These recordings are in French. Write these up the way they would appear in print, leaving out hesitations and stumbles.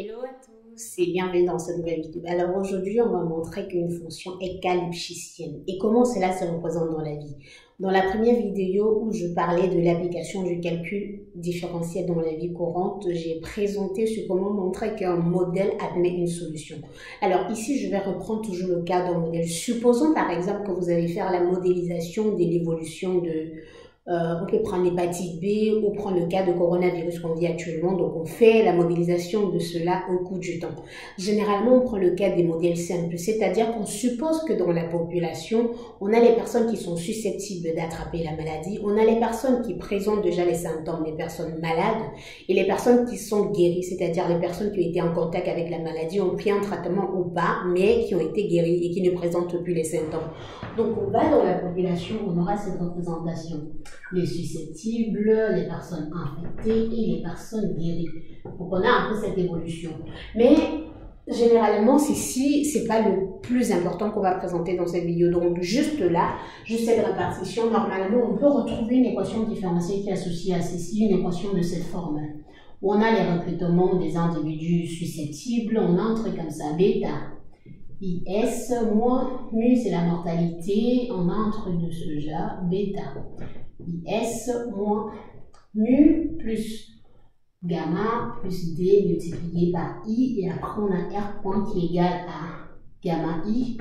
Hello à tous et bienvenue dans cette nouvelle vidéo. Alors aujourd'hui, on va montrer qu'une fonction est K-Lipschitzienne et comment cela se représente dans la vie. Dans la première vidéo où je parlais de l'application du calcul différentiel dans la vie courante, j'ai présenté sur comment montrer qu'un modèle admet une solution. Alors ici, je vais reprendre toujours le cas d'un modèle. Supposons par exemple que vous allez faire la modélisation de l'évolution de... on peut prendre l'hépatite B ou prendre le cas de coronavirus qu'on vit actuellement. Donc, on fait la modélisation de cela au cours du temps. Généralement, on prend le cas des modèles simples, c'est-à-dire qu'on suppose que dans la population, on a les personnes qui sont susceptibles d'attraper la maladie, on a les personnes qui présentent déjà les symptômes des personnes malades et les personnes qui sont guéries, c'est-à-dire les personnes qui ont été en contact avec la maladie, ont pris un traitement ou pas, mais qui ont été guéries et qui ne présentent plus les symptômes. Donc, on va dans la population, on aura cette représentation. Les susceptibles, les personnes infectées et les personnes guéries. Donc on a un peu cette évolution. Mais généralement, c'est pas le plus important qu'on va présenter dans cette vidéo. Donc juste là, juste cette répartition, normalement, on peut retrouver une équation différentielle qui est associée à ceci, une équation de cette forme. Où on a les recrutements des individus susceptibles, on a un truc comme ça, bêta. IS moins mu, c'est la mortalité, on a un truc de ce genre, bêta. IS moins mu plus gamma plus D multiplié par I, et après on a R point qui est égal à gamma I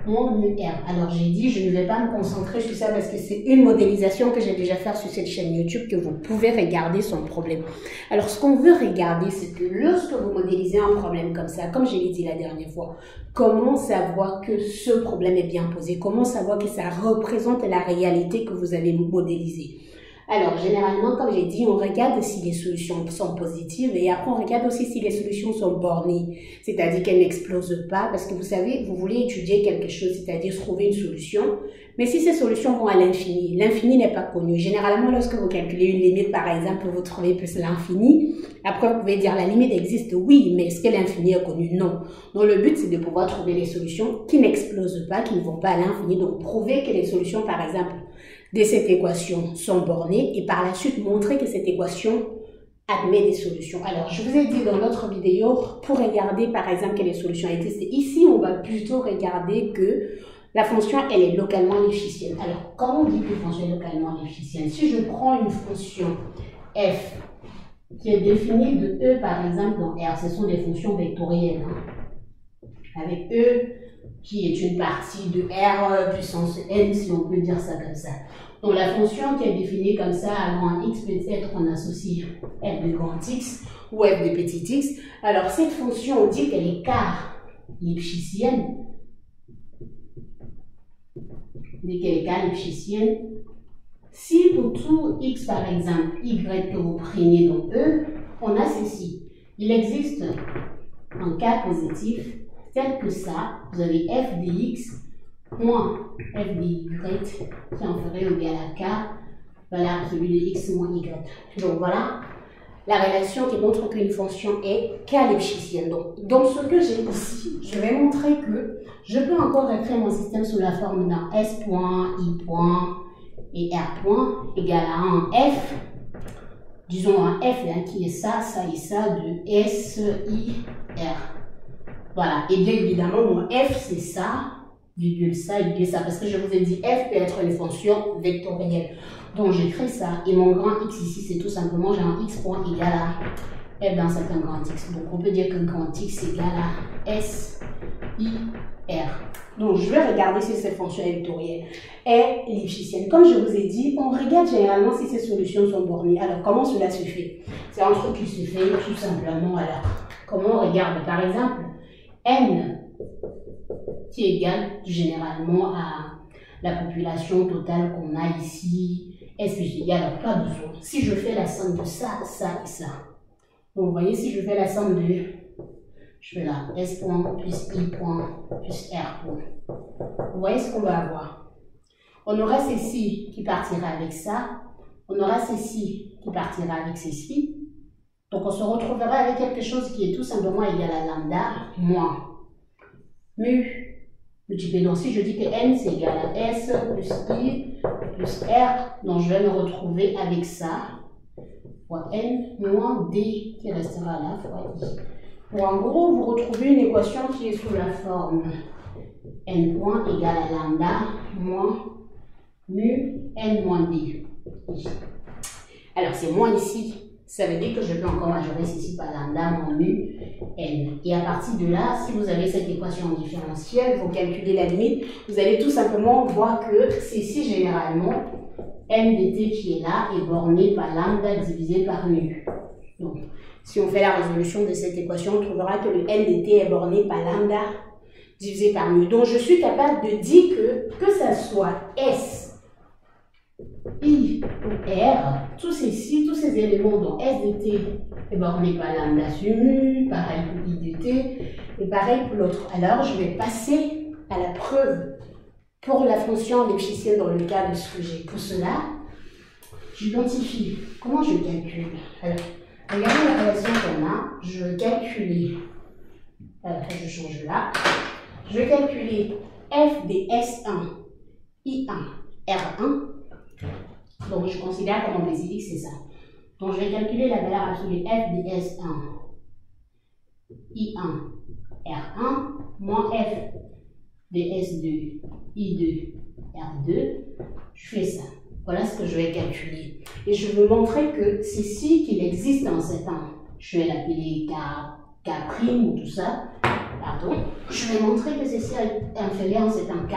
moins mu R. Alors j'ai dit, je ne vais pas me concentrer sur ça parce que c'est une modélisation que j'ai déjà faite sur cette chaîne YouTube que vous pouvez regarder sans problème. Alors ce qu'on veut regarder, c'est que lorsque vous modélisez un problème comme ça, comme je l'ai dit la dernière fois, comment savoir que ce problème est bien posé? Comment savoir que ça représente la réalité que vous avez modélisée? Alors, généralement, comme j'ai dit, on regarde si les solutions sont positives et après, on regarde aussi si les solutions sont bornées, c'est-à-dire qu'elles n'explosent pas, parce que vous savez, vous voulez étudier quelque chose, c'est-à-dire trouver une solution, mais si ces solutions vont à l'infini, l'infini n'est pas connu. Généralement, lorsque vous calculez une limite, par exemple, vous trouvez plus l'infini, après, vous pouvez dire la limite existe, oui, mais est-ce que l'infini est connu? Non. Donc, le but, c'est de pouvoir trouver les solutions qui n'explosent pas, qui ne vont pas à l'infini, donc prouver que les solutions, par exemple, de cette équation sont bornées et par la suite montrer que cette équation admet des solutions. Alors, je vous ai dit dans l'autre vidéo, pour regarder par exemple que les solutions existent, ici on va plutôt regarder que la fonction elle est localement lipschitzienne. Alors, comment on dit que la fonction est localement lipschitzienne? Si je prends une fonction f qui est définie de e par exemple dans R, ce sont des fonctions vectorielles, avec e qui est une partie de R puissance n, si on peut dire ça comme ça. Donc la fonction qui est définie comme ça à grand x peut être qu'on associe f de grand x ou f de petit x. Alors cette fonction, on dit qu'elle est K-Lipschitzienne. On dit qu'elle est K-Lipschitzienne. Si pour tout x par exemple, y que vous preniez dans E, on a ceci. Il existe un cas positif tel que ça, vous avez f de x moins f de y qui en ferait égal à k, voilà, celui de x moins y. Donc voilà la relation qui montre qu'une fonction est K-Lipschitzienne. Donc dans ce que j'ai ici, je vais montrer que je peux encore écrire mon système sous la forme d'un s point, i point et r point égal à un f, disons un f qui est ça, ça et ça, de s, i, r. Voilà, et bien évidemment, mon f, c'est ça, virgule ça, parce que je vous ai dit, f peut être une fonction vectorielle. Donc, j'écris ça, et mon grand x ici, c'est tout simplement, j'ai un x point égal à f dans un grand x. Donc, on peut dire que grand x égale à s, i, r. Donc, je vais regarder si cette fonction vectorielle est lipschitzienne. Comme je vous ai dit, on regarde généralement si ces solutions sont bornées. Alors, comment cela se fait? C'est un truc qui se fait tout simplement, alors, comment on regarde? Par exemple, n qui est égal généralement à la population totale qu'on a ici, est-ce que j'ai égal à pas besoin. Si je fais la somme de ça, ça et ça, donc vous voyez, si je fais la somme de, je fais là, s point plus i point plus r point, vous voyez ce qu'on va avoir. On aura ceci qui partira avec ça, on aura ceci qui partira avec ceci. Donc, on se retrouvera avec quelque chose qui est tout simplement égal à lambda moins mu multiplié. Donc, si je dis que n c'est égal à s plus i plus r, donc je vais me retrouver avec ça, fois n moins d qui restera là, fois i. Ou en gros, vous retrouvez une équation qui est sous la forme n point égale à lambda moins mu n moins d. Alors, c'est moins ici. Ça veut dire que je peux encore majorer ceci par lambda moins mu n. Et à partir de là, si vous avez cette équation différentielle, vous calculez la limite, vous allez tout simplement voir que c'est ici généralement n dt qui est là est borné par lambda divisé par mu. Donc, si on fait la résolution de cette équation, on trouvera que le n dt est borné par lambda divisé par mu. Donc, je suis capable de dire que ça soit S, I ou R, tous ces éléments dont S dt est borné par lambda sur mu, pareil pour I dt, et pareil pour l'autre. Alors, je vais passer à la preuve pour la fonction lipschitzienne dans le cas de ce que j'ai. Pour cela, j'identifie. Comment je calcule? Alors, regardez la relation qu'on a. Je vais calculer. Après, je change là. Je vais calculer f des S1, I1, R1. Donc, je considère comme ambésidique, c'est ça. Donc, je vais calculer la valeur absolue f des S1, I1, R1, moins f des S2, I2, R2. Je fais ça. Voilà ce que je vais calculer. Et je veux montrer que c'est ici qu'il existe dans cet temps. Je vais l'appeler K' ou tout ça. Pardon. Je vais montrer que ceci est inférieur en cet temps K'.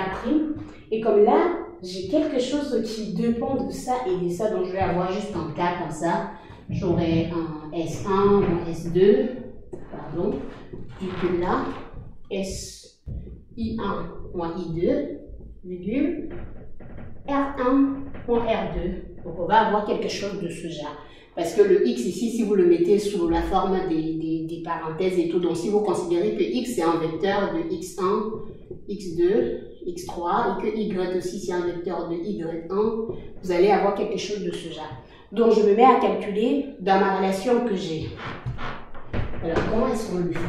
Et comme là, j'ai quelque chose qui dépend de ça et de ça, donc je vais avoir juste un K comme ça. J'aurai un S1 moins S2, pardon, virgule là, I1 moins I2, virgule, R1 moins R2. Donc on va avoir quelque chose de ce genre. Parce que le X ici, si vous le mettez sous la forme des parenthèses et tout, donc si vous considérez que X c'est un vecteur de X1, X2, X3 et que Y aussi c'est un vecteur de Y1, vous allez avoir quelque chose de ce genre. Donc je me mets à calculer dans ma relation que j'ai. Alors comment est-ce qu'on le fait?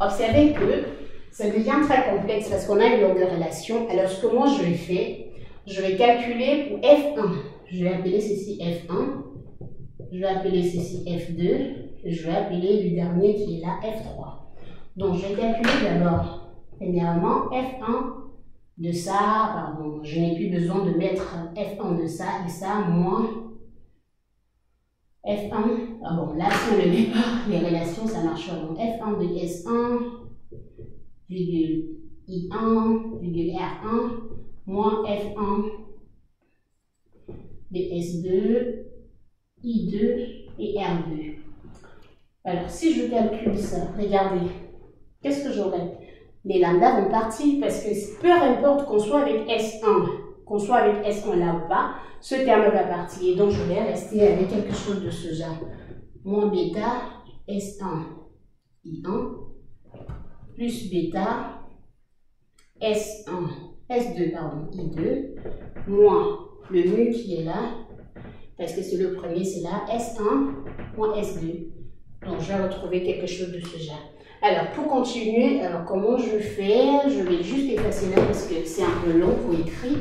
Observez que ça devient très complexe parce qu'on a une longue relation. Alors ce que moi je vais faire, je vais calculer pour F1. Je vais appeler ceci F1. Je vais appeler ceci F2. Et je vais appeler le dernier qui est là F3. Donc je vais calculer d'abord, premièrement, F1 de ça, pardon, je n'ai plus besoin de mettre F1 de ça et ça, moins F1, ah bon, là si on le met pas, les relations ça marche pas. Donc F1 de S1, virgule I1, virgule R1, moins F1 de S2, I2 et R2. Alors si je calcule ça, regardez, qu'est-ce que j'aurai? Les lambdas vont partir parce que peu importe qu'on soit avec S1, là ou pas, ce terme va partir. Et donc je vais rester avec quelque chose de ce genre. Moins bêta S1 I1 plus bêta S2 pardon, I2 moins le mu qui est là, parce que c'est le premier, c'est là, S1 moins S2. Donc je vais retrouver quelque chose de ce genre. Alors, pour continuer, alors comment je fais? Je vais juste effacer là parce que c'est un peu long pour écrire.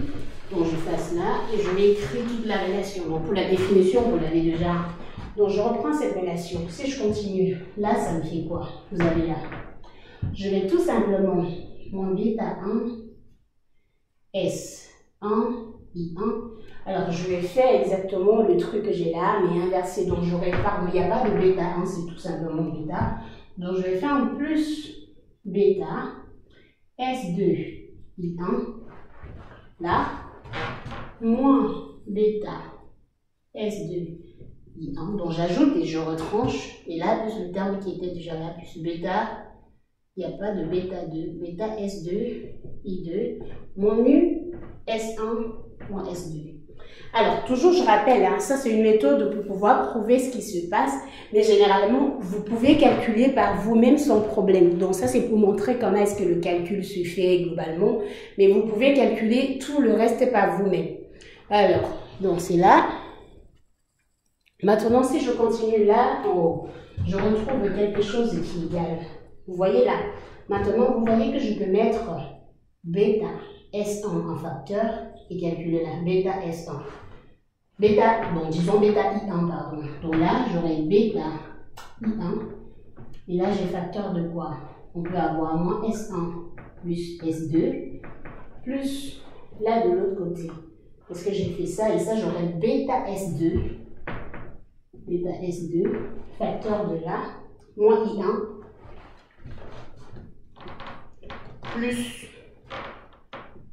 Donc, je fasse là et je vais écrire toute la relation. Donc, pour la définition, vous l'avez déjà. Donc, je reprends cette relation. Si je continue, là, ça me fait quoi? Vous avez là. Je vais tout simplement mon bêta 1, S1, I1. Alors, je vais faire exactement le truc que j'ai là, mais inversé. Donc, j'aurai, pardon, il n'y a pas de bêta 1, c'est tout simplement bêta. Donc, je vais faire un plus bêta S2 I1 là, moins bêta S2 I1. Donc, j'ajoute et je retranche. Et là, plus le terme qui était déjà là, plus bêta, il n'y a pas de bêta 2, bêta S2 I2 moins mu S1 moins S2. Alors, toujours, je rappelle, hein, ça c'est une méthode pour pouvoir prouver ce qui se passe, mais généralement, vous pouvez calculer par vous-même sans problème. Donc, ça c'est pour montrer comment est-ce que le calcul se fait globalement, mais vous pouvez calculer tout le reste par vous-même. Alors, donc c'est là. Maintenant, si je continue là, en haut, je retrouve quelque chose qui est égal. Vous voyez là. Maintenant, vous voyez que je peux mettre bêta S1 en facteur et calculer là, bêta S1. Bêta, bon, disons bêta I1, pardon. Donc là, j'aurai bêta I1 Et là, j'ai facteur de quoi? On peut avoir moins S1 plus S2 plus là de l'autre côté. Parce que j'ai fait ça et ça, j'aurai bêta S2. Bêta S2, facteur de là, moins I1 plus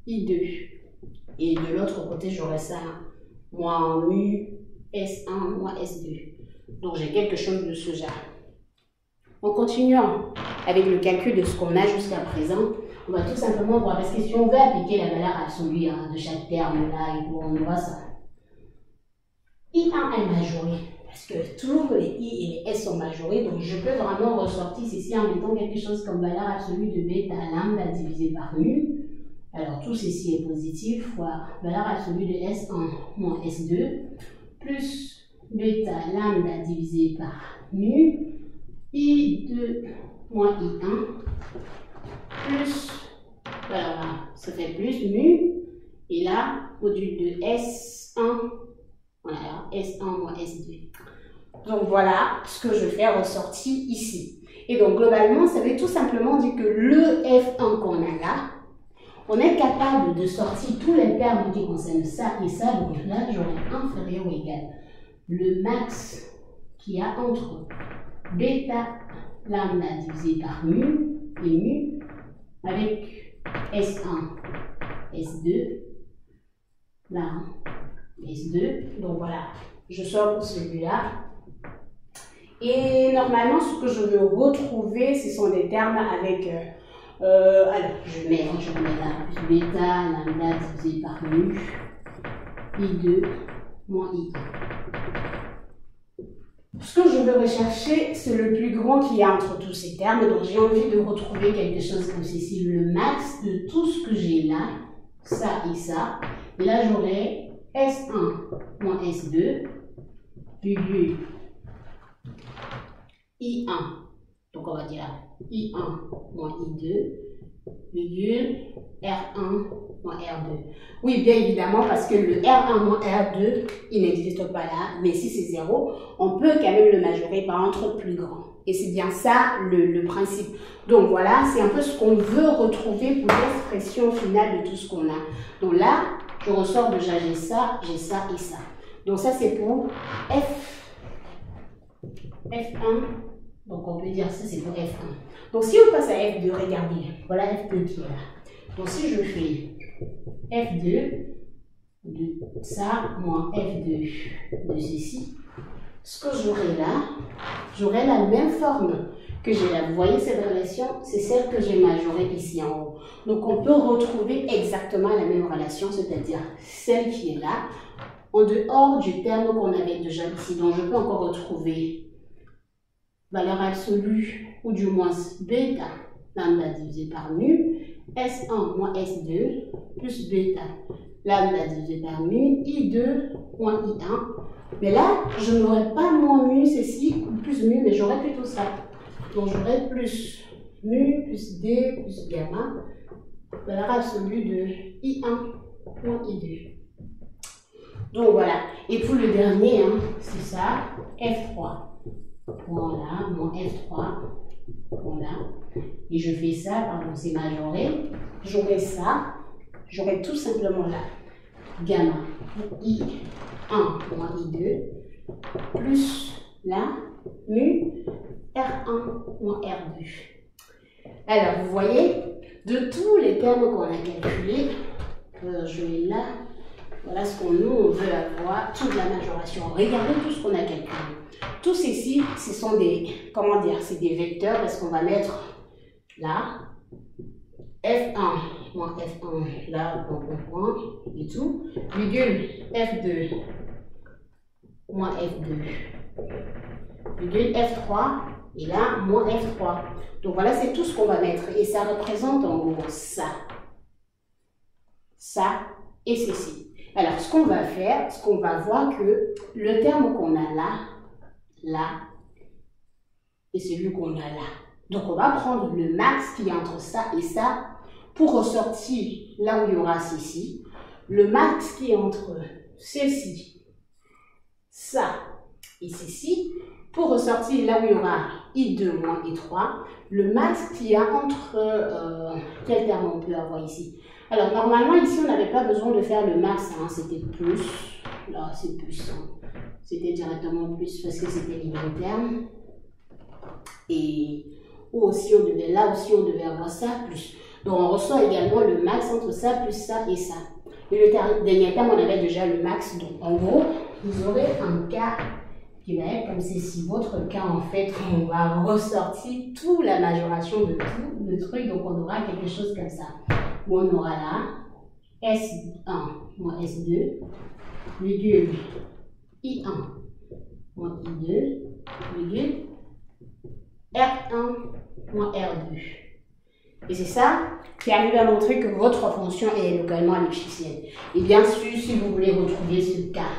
I2. Et de l'autre côté, j'aurai ça, moins mu S1 moins S2. Donc, j'ai quelque chose de ce genre. En continuant avec le calcul de ce qu'on a jusqu'à présent, on va tout simplement voir, parce que si on veut appliquer la valeur absolue de chaque terme là, et on voit ça. I1 est majoré, parce que tous les I et les S sont majorés, donc je peux vraiment ressortir ceci en mettant quelque chose comme valeur absolue de bêta lambda divisé par mu. Alors tout ceci est positif, fois valeur absolue de S1 moins S2, plus bêta lambda divisé par mu, I2 moins I1, plus, voilà, ça fait plus mu, et là, module de S1, voilà, S1 moins S2. Donc voilà ce que je fais ressortir ici. Et donc globalement, ça veut tout simplement dire que le F1 qu'on a là, on est capable de sortir tous les termes qui concernent ça et ça. Donc là, j'aurai inférieur ou égal le max qu'il y a entre bêta lambda divisé par mu et mu avec S1, S2, là, S2. Donc voilà, je sors pour celui-là. Et normalement, ce que je veux retrouver, ce sont des termes avec... alors, je mets là, plus bêta lambda divisé par mu, I2 moins I1. Ce que je veux rechercher, c'est le plus grand qu'il y a entre tous ces termes. Donc, j'ai envie de retrouver quelque chose comme ceci, le max de tout ce que j'ai là, ça et ça. Et là, j'aurai S1 moins S2, virgule I1. Donc, on va dire I1 moins I2, virgule R1 moins R2. Oui, bien évidemment, parce que le R1 moins R2, il n'existe pas là, mais si c'est 0, on peut quand même le majorer par un truc plus grand. Et c'est bien ça le principe. Donc voilà, c'est un peu ce qu'on veut retrouver pour l'expression finale de tout ce qu'on a. Donc là, je ressors déjà, j'ai ça et ça. Donc ça, c'est pour F1. Donc on peut dire ça, c'est pour F1. Donc si on passe à F2, regardez, voilà F2 qui est là. Donc si je fais F2 de ça moins F2 de ceci, ce que j'aurai la même forme que j'ai là. Vous voyez cette relation, c'est celle que j'ai majorée ici en haut. Donc on peut retrouver exactement la même relation, c'est-à-dire celle qui est là, en dehors du terme qu'on avait déjà ici. Donc je peux encore retrouver valeur absolue, ou du moins bêta lambda divisé par mu, S1 moins S2, plus bêta lambda divisé par mu, I2 moins I1. Mais là, je n'aurai pas moins mu, ceci, ou plus mu, mais j'aurai plutôt ça. Donc j'aurai plus mu, plus D, plus gamma, valeur absolue de I1 moins I2. Donc voilà. Et pour le dernier, c'est ça, F3. Voilà, mon F3, voilà, et je fais ça, pardon, c'est majoré, j'aurai ça, j'aurai tout simplement là, gamma, I1 moins I2, plus là, mu, R1 moins R2. Alors, vous voyez, de tous les termes qu'on a calculés, je vais là, voilà ce qu'on nous veut avoir, toute la majoration. Regardez tout ce qu'on a calculé. Tous ceci, ce sont des, comment dire, c'est des vecteurs parce qu'on va mettre là, F1 moins F1, là, point, et tout, virgule F2 moins F2, virgule F3, et là, moins F3. Donc voilà, c'est tout ce qu'on va mettre. Et ça représente en gros ça et ceci. Alors, ce qu'on va faire, ce qu'on va voir que le terme qu'on a là, et celui qu'on a là. Donc, on va prendre le max qui est entre ça et ça pour ressortir là où il y aura ceci. Le max qui est entre ceci, ça et ceci pour ressortir là où il y aura I2 moins I3, le max qu'il y a entre... quel terme on peut avoir ici? Alors, normalement, ici, on n'avait pas besoin de faire le max, hein, c'était plus. Là, c'est plus. Hein. C'était directement plus parce que c'était les mêmes termes. Et aussi, là aussi, on devait avoir ça, plus. Donc, on ressort également le max entre ça, plus ça et ça. Et le dernier terme, on avait déjà le max. Donc, en gros, vous aurez un cas qui va être comme ceci. Votre cas, en fait, on va ressortir toute la majoration de tout le truc. Donc, on aura quelque chose comme ça. Où on aura là S1 moins S2, virgule I1 moins I2, virgule R1 moins R2. Et c'est ça qui arrive à montrer que votre fonction est localement lipschitzienne. Et bien sûr, si vous voulez retrouver ce cas,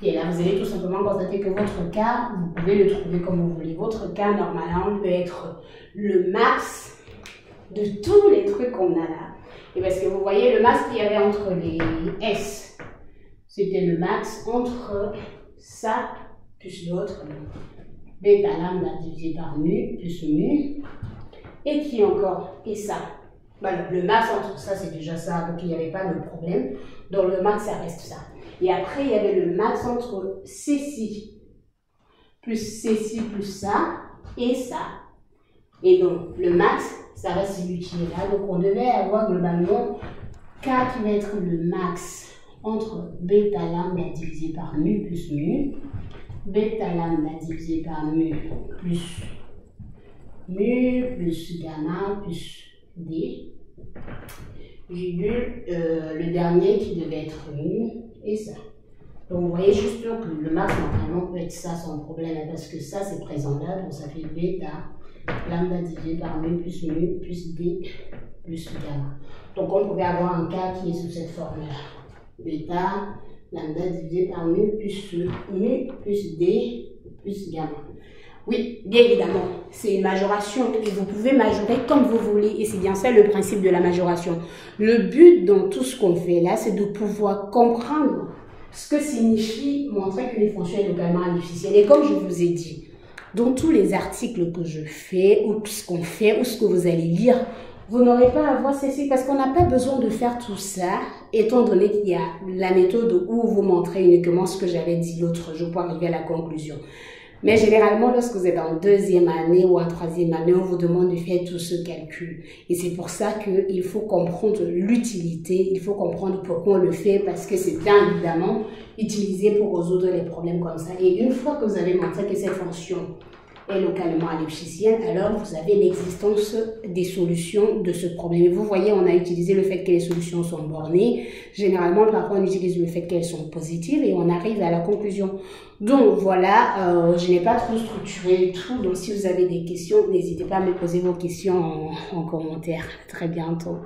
et là, vous allez tout simplement constater que votre cas, vous pouvez le trouver comme vous voulez. Votre cas, normalement, peut être le max de tous les trucs qu'on a là. Et parce que vous voyez, le max qu'il y avait entre les S, c'était le max entre ça plus l'autre, bêta lambda divisé par mu plus mu. Et qui encore? Et ça. Voilà, le max entre ça, c'est déjà ça, donc il n'y avait pas de problème. Donc le max, ça reste ça. Et après, il y avait le max entre ceci plus ça et ça. Et donc, le max, ça reste celui qui est là. Donc, on devait avoir globalement K qui va être le max entre bêta lambda divisé par mu plus mu, bêta lambda divisé par mu plus gamma plus D, virgule le dernier qui devait être mu et ça. Donc vous voyez juste que le max normalement peut être ça sans problème parce que ça c'est présent là, donc ça fait bêta lambda divisé par mu plus D plus gamma. Donc on pouvait avoir un cas qui est sous cette forme-là. Bêta lambda divisé par mu plus D plus gamma. Oui, bien évidemment, c'est une majoration et vous pouvez majorer comme vous voulez et c'est bien ça le principe de la majoration. Le but dans tout ce qu'on fait là, c'est de pouvoir comprendre ce que signifie montrer que les fonctions sont localement lipschitziennes. Et comme je vous ai dit, dans tous les articles que je fais ou ce qu'on fait ou ce que vous allez lire, vous n'aurez pas à voir ceci parce qu'on n'a pas besoin de faire tout ça étant donné qu'il y a la méthode où vous montrez uniquement ce que j'avais dit l'autre jour pour arriver à la conclusion. Mais généralement, lorsque vous êtes en deuxième année ou en troisième année, on vous demande de faire tout ce calcul. Et c'est pour ça qu'il faut comprendre l'utilité, il faut comprendre pourquoi on le fait, parce que c'est bien évidemment utilisé pour résoudre les problèmes comme ça. Et une fois que vous avez montré que cette fonction est localement lipschitzienne, alors vous avez l'existence des solutions de ce problème. Vous voyez, on a utilisé le fait que les solutions sont bornées. Généralement, parfois, on utilise le fait qu'elles sont positives et on arrive à la conclusion. Donc, voilà, je n'ai pas trop structuré tout. Donc, si vous avez des questions, n'hésitez pas à me poser vos questions en commentaire. À très bientôt.